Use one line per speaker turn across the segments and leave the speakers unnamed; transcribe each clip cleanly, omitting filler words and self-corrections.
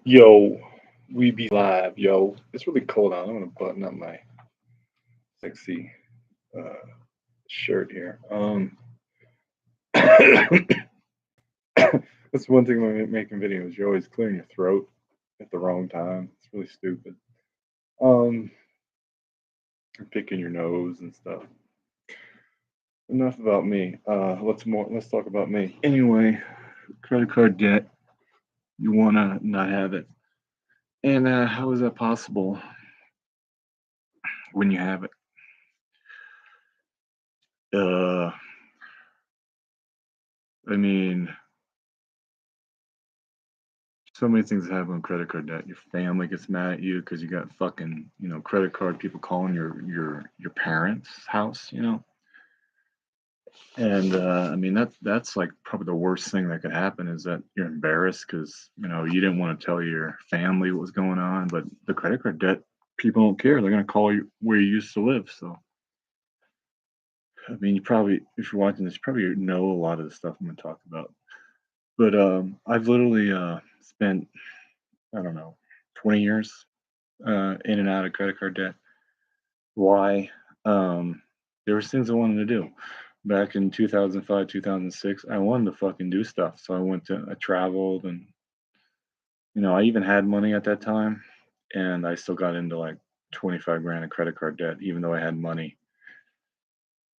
Yo, we be live, yo. It's really cold out. I'm gonna button up my sexy uh, shirt here. That's one thing when making videos. You're always clearing your throat at the wrong time. It's really stupid. Um, picking your nose and stuff. Enough about me. Let's talk about me. Anyway, credit card debt. You wanna not have it, and how is that possible when you have it? Uh, I mean, so many things happen with credit card debt. Your family gets mad at you because you got fucking, credit card people calling your parents' house, And I mean that's like probably the worst thing that could happen is that you're embarrassed because you didn't want to tell your family what was going on, but the credit card debt people don't care. They're gonna call you where you used to live. So I mean, you probably if you're watching this, you probably know a lot of the stuff I'm gonna talk about. But I've literally spent I don't know 20 years in and out of credit card debt. Why? There was things I wanted to do. Back in 2005, 2006, I wanted to fucking do stuff. So I traveled and, I even had money at that time and I still got into like 25 grand of credit card debt, even though I had money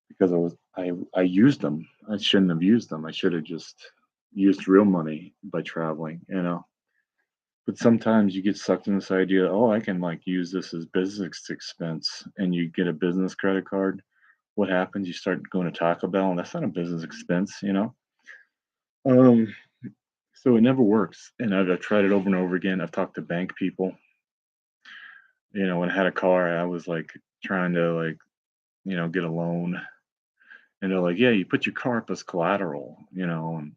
because I used them. I shouldn't have used them. I should have just used real money by traveling. But sometimes you get sucked in this idea, oh, I can like use this as business expense, and you get a business credit card. What happens? You start going to Taco Bell, and that's not a business expense. Um, so it never works, and I've tried it over and over again. I've talked to bank people. When I had a car, I was like trying to get a loan, and they're like, yeah, you put your car up as collateral, and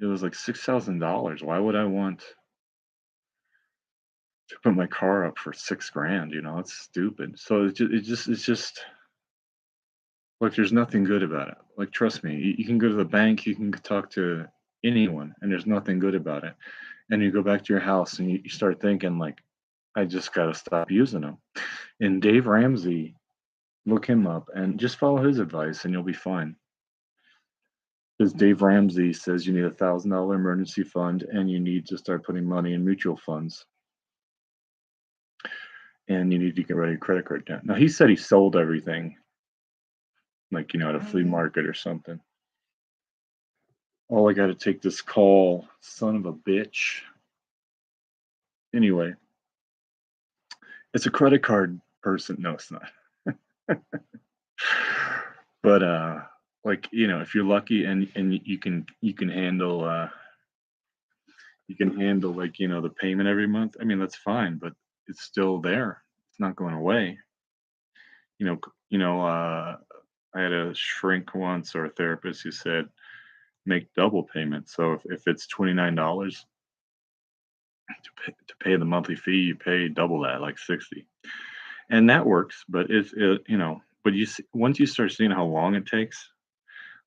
it was like $6,000. Why would I want to put my car up for 6 grand? It's stupid. So it's just like there's nothing good about it. Like trust me, you can go to the bank, you can talk to anyone, and there's nothing good about it. And you go back to your house and you start thinking like, I just gotta stop using them. And Dave Ramsey, look him up and just follow his advice, and you'll be fine. Because Dave Ramsey says you need $1,000 emergency fund, and you need to start putting money in mutual funds, and you need to get rid of your credit card debt. Now he said he sold everything, like at a flea market or something. Oh, I got to take this call, son of a bitch. Anyway, it's a credit card person. No, it's not. But like if you're lucky and you can handle like the payment every month. I mean that's fine, but it's still there. It's not going away. You know, I had a shrink once or a therapist who said make double payments. So if it's $29 to pay the monthly fee, you pay double that, like 60, and that works. But but once you start seeing how long it takes,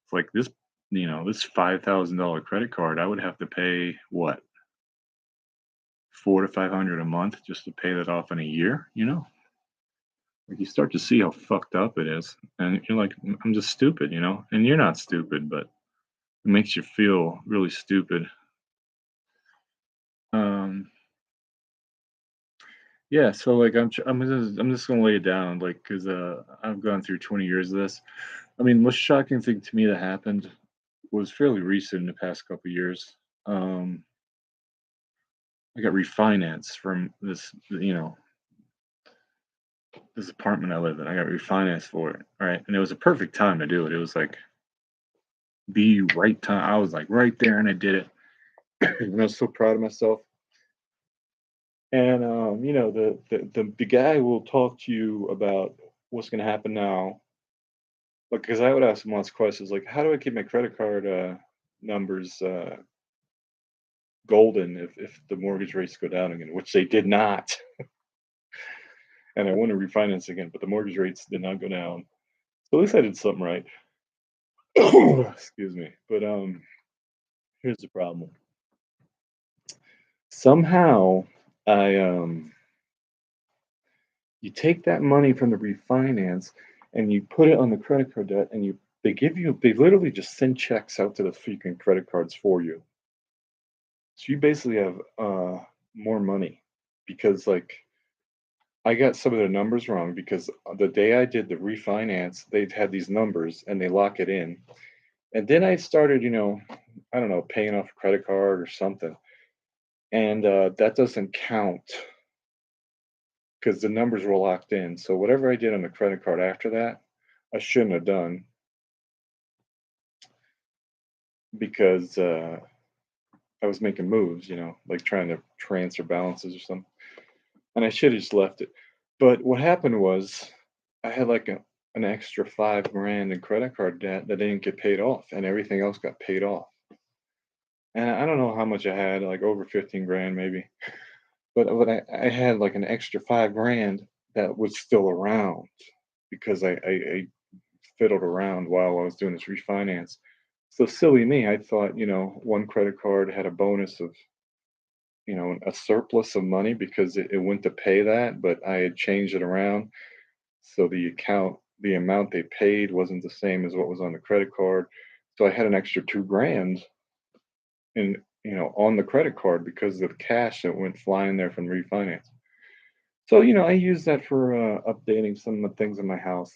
it's like this $5,000 credit card, I would have to pay what 400 to 500 a month just to pay that off in a year. Like you start to see how fucked up it is, and you're like, I'm just stupid, and you're not stupid, but it makes you feel really stupid. Um, yeah, so like I'm just gonna lay it down, like, because I've gone through 20 years of this. I mean, most shocking thing to me that happened was fairly recent in the past couple years. Um, I got refinanced from this apartment I live in. I got refinanced for it. All right. And it was a perfect time to do it. It was like the right time. I was like right there and I did it. And I was so proud of myself. And the guy will talk to you about what's gonna happen now. Because I would ask him lots of questions like, how do I keep my credit card numbers golden if the mortgage rates go down again, which they did not. And I want to refinance again, but the mortgage rates did not go down. So at least I did something right. Excuse me. But here's the problem. Somehow, I you take that money from the refinance and you put it on the credit card debt, and they literally just send checks out to the freaking credit cards for you. So you basically have more money because like I got some of the numbers wrong because the day I did the refinance, they'd had these numbers and they lock it in. And then I started, I don't know, paying off a credit card or something. And that doesn't count because the numbers were locked in. So whatever I did on the credit card after that, I shouldn't have done because I was making moves, like trying to transfer balances or something. And I should have just left it. But what happened was I had like an extra 5 grand in credit card debt that didn't get paid off, and everything else got paid off. And I don't know how much I had, like over 15 grand maybe. But I had like an extra 5 grand that was still around because I fiddled around while I was doing this refinance. So silly me, I thought, one credit card had a bonus of, a surplus of money because it went to pay that, but I had changed it around. So the amount they paid wasn't the same as what was on the credit card. So I had an extra 2 grand in, on the credit card because of the cash that went flying there from refinance. So, I use that for updating some of the things in my house.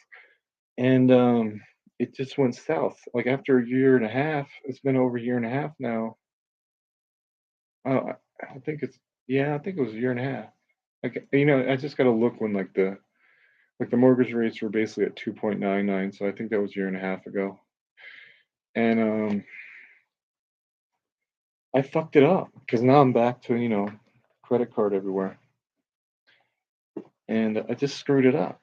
And it just went south. Like after a year and a half, it's been over a year and a half now. I think yeah, I think it was a year and a half. Like, I just got to look when like the mortgage rates were basically at 2.99. So I think that was a year and a half ago. And I fucked it up because now I'm back to, credit card everywhere. And I just screwed it up.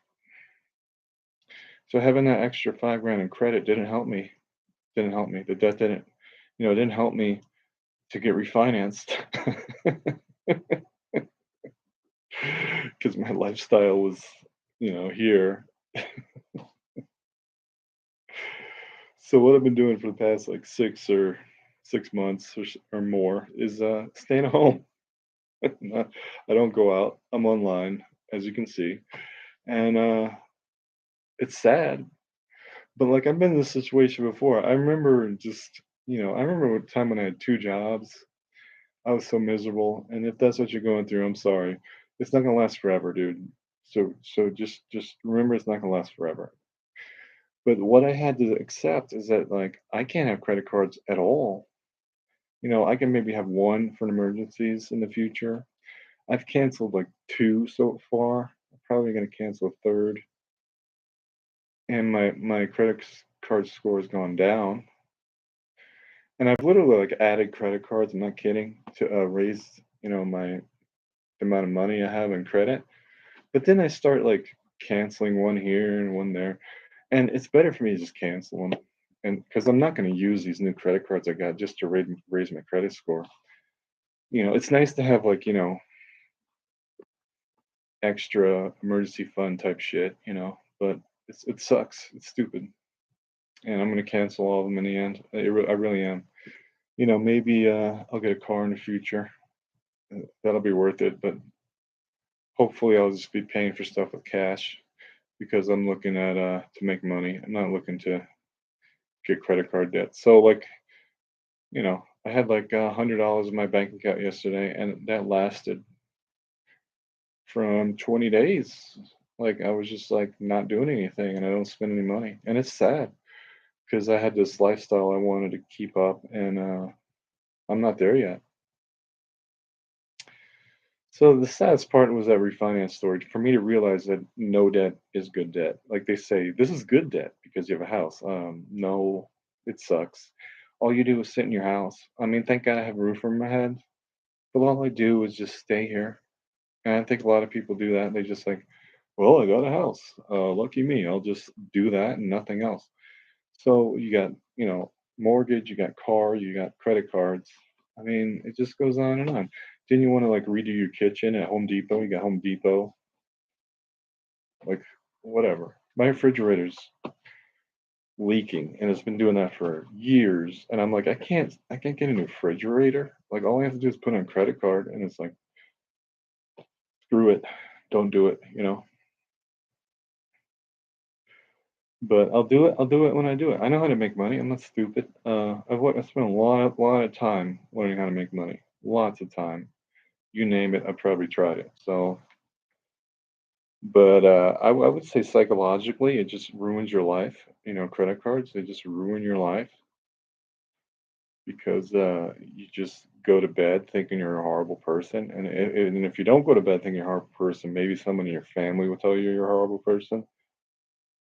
So having that extra 5 grand in credit didn't help me. Didn't help me. The debt didn't, it didn't help me to get refinanced because my lifestyle was, here. So what I've been doing for the past like 6 months or more is staying at home. I don't go out. I'm online, as you can see, and it's sad. But like I've been in this situation before. I remember I remember a time when I had 2 jobs. I was so miserable. And if that's what you're going through, I'm sorry. It's not gonna last forever, dude. So just remember it's not gonna last forever. But what I had to accept is that like I can't have credit cards at all. I can maybe have one for emergencies in the future. I've canceled like two so far. I'm probably gonna cancel a third. And my card score has gone down. And I've literally like added credit cards. I'm not kidding to raise my the amount of money I have in credit. But then I start like canceling one here and one there, and it's better for me to just cancel them, and because I'm not going to use these new credit cards I got just to raise my credit score. It's nice to have like extra emergency fund type shit, but it sucks. It's stupid, and I'm going to cancel all of them in the end. I really am. Maybe I'll get a car in the future. That'll be worth it, but hopefully I'll just be paying for stuff with cash because I'm looking at to make money. I'm not looking to get credit card debt. So like, I had like $100 in my bank account yesterday, and that lasted from 20 days. Like I was just like not doing anything, and I don't spend any money, and it's sad because I had this lifestyle I wanted to keep up, and I'm not there yet. So the saddest part was that refinance story for me to realize that no debt is good debt. Like they say, this is good debt because you have a house. No, it sucks. All you do is sit in your house. I mean, thank God I have a roof over my head, but all I do is just stay here. And I think a lot of people do that. They just like, well, I got a house. Lucky me. I'll just do that and nothing else. So you got, mortgage, you got car, you got credit cards. I mean, it just goes on and on. Didn't you want to like redo your kitchen at Home Depot? You got Home Depot, like whatever. My refrigerators. leaking, and it's been doing that for years. And I'm like, I can't get a new refrigerator. Like, all I have to do is put on a credit card, and it's like, screw it, don't do it, you know. But I'll do it. I'll do it when I do it. I know how to make money. I'm not stupid. I've spent a lot of time learning how to make money. Lots of time. You name it, I've probably tried it. So, but I would say psychologically, it just ruins your life. You know, credit cards, they just ruin your life because you just go to bed thinking you're a horrible person. And if you don't go to bed thinking you're a horrible person, maybe someone in your family will tell you you're a horrible person.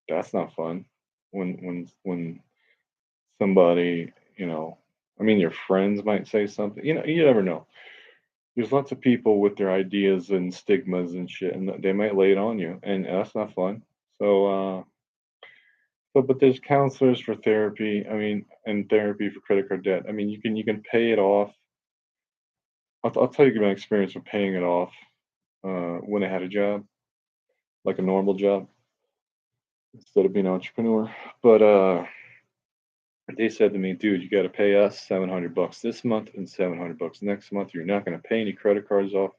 That's not fun. When somebody, I mean, your friends might say something. You never know. There's lots of people with their ideas and stigmas and shit, and they might lay it on you, and that's not fun. So, but there's counselors for therapy. I mean, and therapy for credit card debt. I mean, you can pay it off. I'll tell you my experience with paying it off when I had a job, like a normal job, instead of being an entrepreneur. But they said to me, dude, you got to pay us $700 this month and $700 next month. You're not going to pay any credit cards off.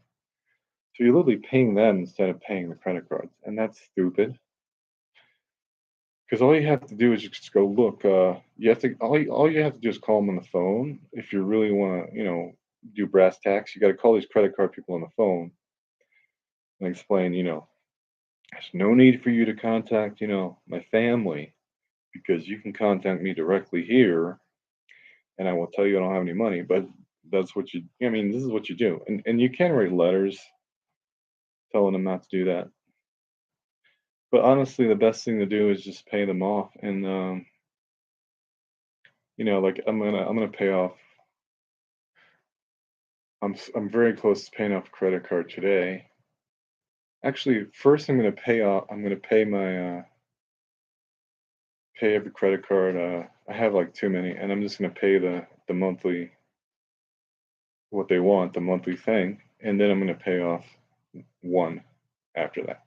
So you're literally paying them instead of paying the credit cards, and that's stupid. Because all you have to do is just go look. You have to all you have to do is call them on the phone if you really want to, do brass tacks. You got to call these credit card people on the phone and explain, there's no need for you to contact, my family because you can contact me directly here, and I will tell you I don't have any money. But that's what you. I mean, this is what you do, and you can write letters telling them not to do that. But honestly, the best thing to do is just pay them off, and like I'm gonna pay off. I'm very close to paying off a credit card today. Actually, first I'm gonna pay off. I'm gonna pay my pay every credit card. I have like too many, and I'm just gonna pay the monthly what they want, the monthly thing, and then I'm gonna pay off one after that,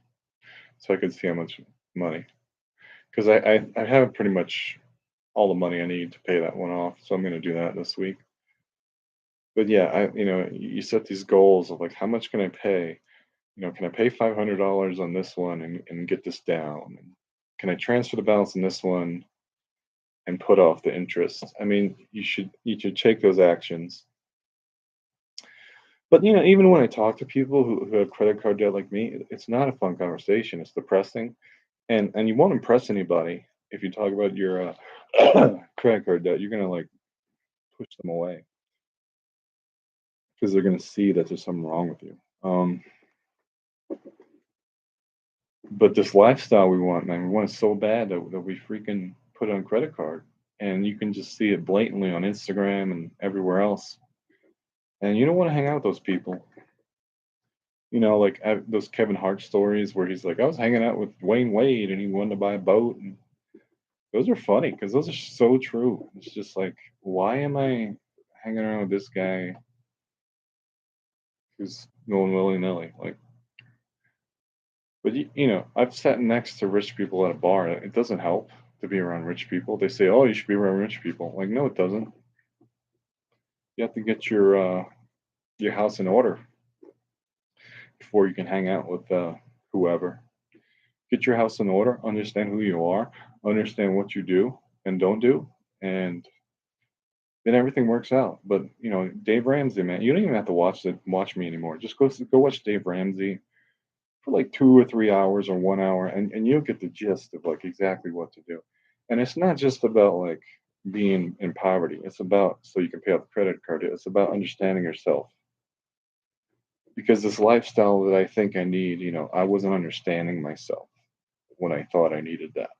so I can see how much money. Because I have pretty much all the money I need to pay that one off, so I'm gonna do that this week. But yeah, you set these goals of like how much can I pay? Can I pay $500 on this one and get this down? And can I transfer the balance in this one and put off the interest? I mean, you should take those actions. But even when I talk to people who have credit card debt like me, it's not a fun conversation. It's depressing, and you won't impress anybody if you talk about your credit card debt. You're gonna like push them away because they're gonna see that there's something wrong with you. But this lifestyle we want, man, we want it so bad that we freaking put it on credit card. And you can just see it blatantly on Instagram and everywhere else. And you don't want to hang out with those people. Like those Kevin Hart stories where he's like, I was hanging out with Dwayne Wade and he wanted to buy a boat. And those are funny because those are so true. It's just like, why am I hanging around with this guy who's going willy nilly? Like, but I've sat next to rich people at a bar. It doesn't help to be around rich people. They say, "Oh, you should be around rich people." Like, no, it doesn't. You have to get your house in order before you can hang out with whoever. Get your house in order. Understand who you are. Understand what you do and don't do, and then everything works out. But Dave Ramsey, man, you don't even have to watch me anymore. Just go watch Dave Ramsey for like 2 or 3 hours or 1 hour, and you'll get the gist of like exactly what to do. And it's not just about like being in poverty. It's about so you can pay off the credit card. It's about understanding yourself. Because this lifestyle that I think I need, I wasn't understanding myself when I thought I needed that.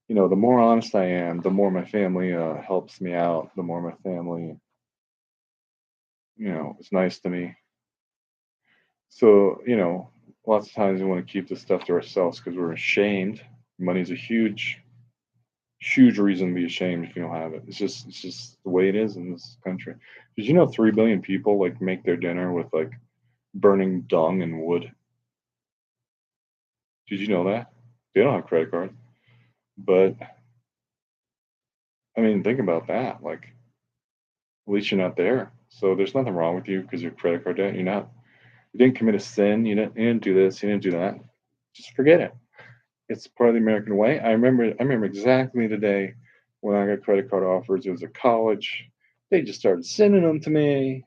The more honest I am, the more my family helps me out, the more my family, is nice to me. So, lots of times we want to keep this stuff to ourselves because we're ashamed. Money's a huge reason to be ashamed if you don't have it. It's just the way it is in this country. Did you know 3 billion people like make their dinner with like burning dung and wood? Did you know that? They don't have credit cards, but I mean, think about that. Like, at least you're not there. So there's nothing wrong with you because you're credit card debt. You're not. You didn't commit a sin. You didn't do this. You didn't do that. Just forget it. It's part of the American way. I remember exactly the day when I got credit card offers. It was at college. They just started sending them to me.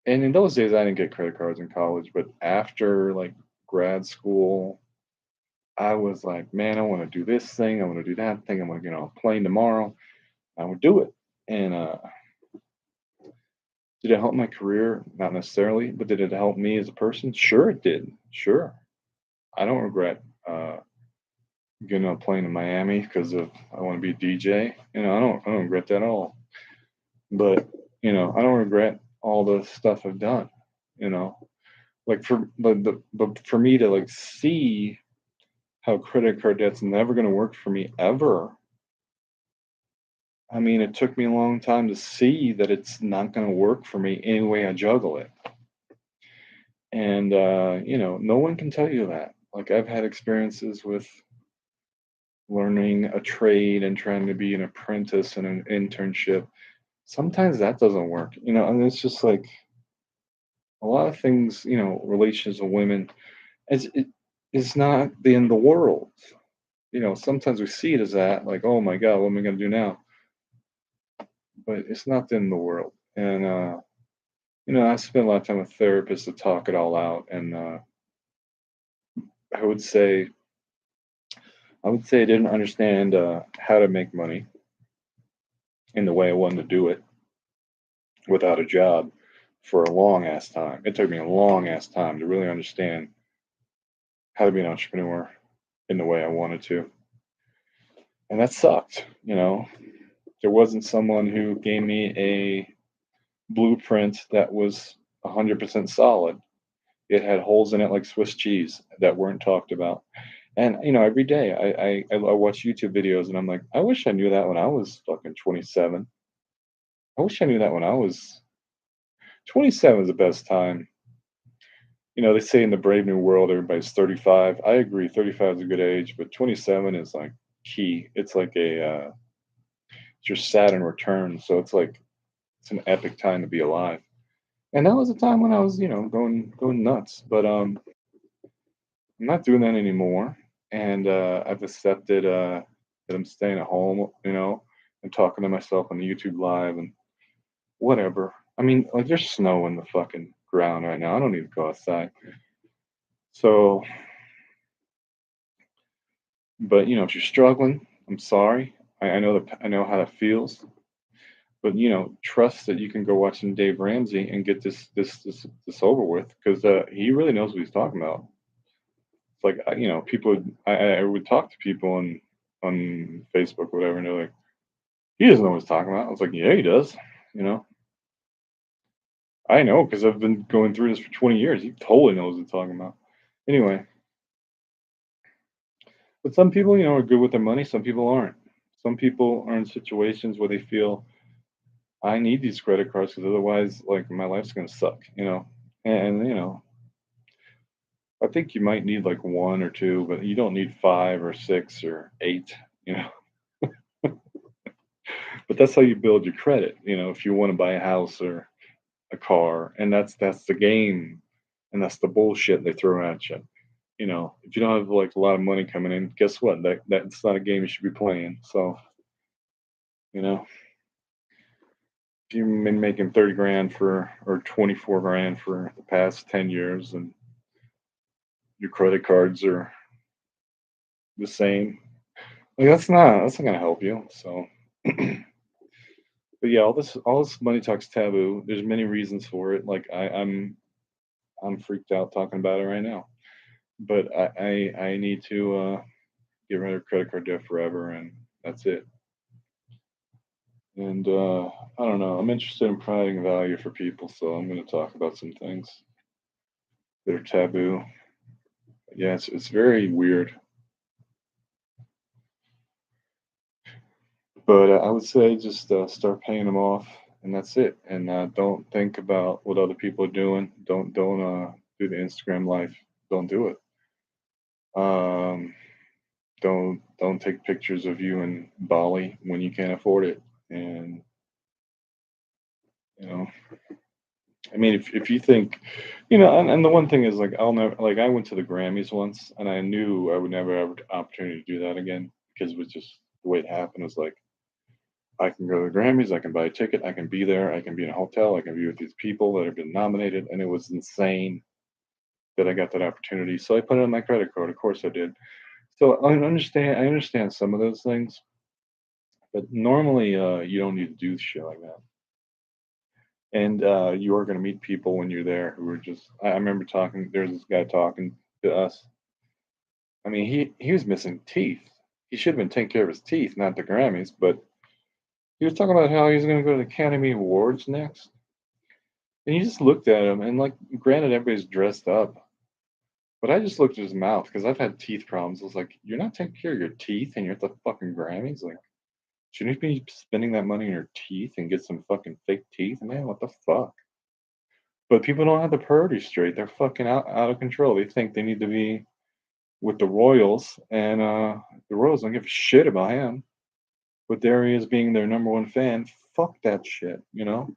And in those days, I didn't get credit cards in college, but after like grad school, I was like, man, I want to do this thing. I want to do that thing. I want to get on a plane tomorrow. I would do it. And did it help my career? Not necessarily, but did it help me as a person? Sure, it did. Sure. I don't regret getting on a plane to Miami because of I want to be a DJ. I don't regret that at all. But I don't regret all the stuff I've done. You know, like but for me to like see how credit card debt's never going to work for me ever. I mean, it took me a long time to see that it's not going to work for me any way I juggle it. And no one can tell you that. Like I've had experiences with learning a trade and trying to be an apprentice in an internship. Sometimes that doesn't work, and it's just like a lot of things, relations with women, it's not the end of the world. Sometimes we see it as that, like, oh my God, what am I going to do now? But it's not the end of the world. And, I spent a lot of time with therapists to talk it all out. And I would say, I didn't understand how to make money in the way I wanted to do it without a job for a long ass time. It took me a long ass time to really understand how to be an entrepreneur in the way I wanted to. And that sucked. There wasn't someone who gave me a blueprint that was 100% solid. It had holes in it like Swiss cheese that weren't talked about. And every day I watch YouTube videos and I'm like, I wish I knew that when I was fucking 27. I wish I knew that when I was 27 is the best time. They say in the Brave New World everybody's 35. I agree, 35 is a good age, but 27 is like key. It's like it's your Saturn return, so it's an epic time to be alive. And that was a time when I was, going nuts. But I'm not doing that anymore. And I've accepted that I'm staying at home, and talking to myself on the YouTube live and whatever. I mean, like there's snow in the fucking ground right now. I don't need to go outside. So, but if you're struggling, I'm sorry. I know how that feels. But trust that you can go watch some Dave Ramsey and get this over with because he really knows what he's talking about. It's like people. I would talk to people on Facebook or whatever, and they're like, "He doesn't know what he's talking about." I was like, "Yeah, he does." You know, I know because I've been going through this for 20 years. He totally knows what he's talking about. Anyway, but some people, are good with their money. Some people aren't. Some people are in situations where they feel I need these credit cards because otherwise, like my life's gonna suck. And I think you might need like one or two, but you don't need five or six or eight. You know. But that's how you build your credit, if you want to buy a house or a car. And that's the game and that's the bullshit they throw at you. If you don't have like a lot of money coming in, guess what? That's not a game you should be playing. So, you know, if you've been making 30 grand for or 24 grand for the past 10 years and your credit cards are the same, like that's not gonna help you. So but yeah, all this money talk's taboo. There's many reasons for it. Like I'm freaked out talking about it right now. But I need to get rid of credit card debt forever, and that's it. And I don't know. I'm interested in providing value for people, so I'm going to talk about some things that are taboo. Yeah, it's very weird, but I would say just start paying them off, and that's it. And don't think about what other people are doing. Don't do the Instagram life. Don't do it. Um, don't take pictures of you in Bali when you can't afford it. And you know, I mean, if you think, and the one thing is like I'll never like I went to the Grammys once, and I knew I would never have an opportunity to do that again because it was just the way it happened. It was like I can go to the Grammys, I can buy a ticket, I can be there, I can be in a hotel, I can be with these people that have been nominated, and it was insane that I got that opportunity. So I put it on my credit card. Of course I did. So I understand some of those things, but normally you don't need to do shit like that. And you are going to meet people when you're there who are just. I remember talking. There's this guy talking to us. I mean, he was missing teeth. He should have been taking care of his teeth, not the Grammys. But he was talking about how he was going to go to the Academy Awards next. And you just looked at him, and like, granted, everybody's dressed up, but I just looked at his mouth because I've had teeth problems. I was like, "You're not taking care of your teeth, and you're at the fucking Grammys. Like, shouldn't you be spending that money on your teeth and get some fucking fake teeth, man? What the fuck?" But people don't have the priorities straight. They're fucking out of control. They think they need to be with the Royals, and the Royals don't give a shit about him. But there he is, being their number one fan. Fuck that shit. You don't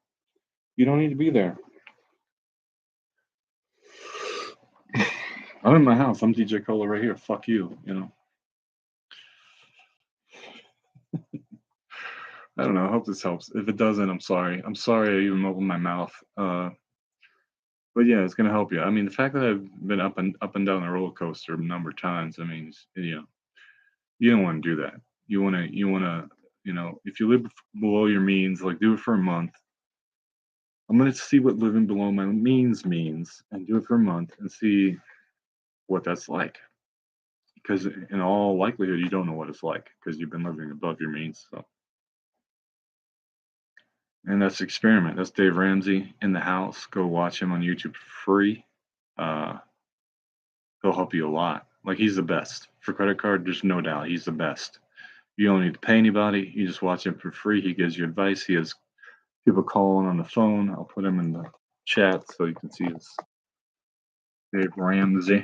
need to be there. I'm in my house. I'm DJ Cola right here. Fuck you. I don't know. I hope this helps. If it doesn't, I'm sorry. I'm sorry I even opened my mouth. But yeah, it's gonna help you. I mean, the fact that I've been up and down the roller coaster a number of times. I mean, you don't want to do that. You wanna, if you live below your means, like do it for a month. I'm gonna see what living below my means, and do it for a month and see what that's like. Because in all likelihood, you don't know what it's like because you've been living above your means. So, and that's experiment. That's Dave Ramsey in the house. Go watch him on YouTube for free. Uh, he'll help you a lot. Like he's the best for credit card. There's no doubt he's the best. You don't need to pay anybody. You just watch him for free. He gives you advice. He has people calling on the phone. I'll put him in the chat so you can see his Dave Ramsey.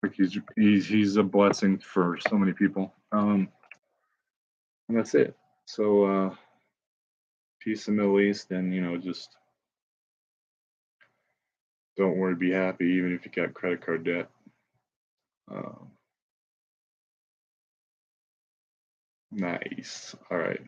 Like he's a blessing for so many people. And that's it. So peace in the Middle East, and just don't worry, be happy, even if you got credit card debt. Um, nice. All right.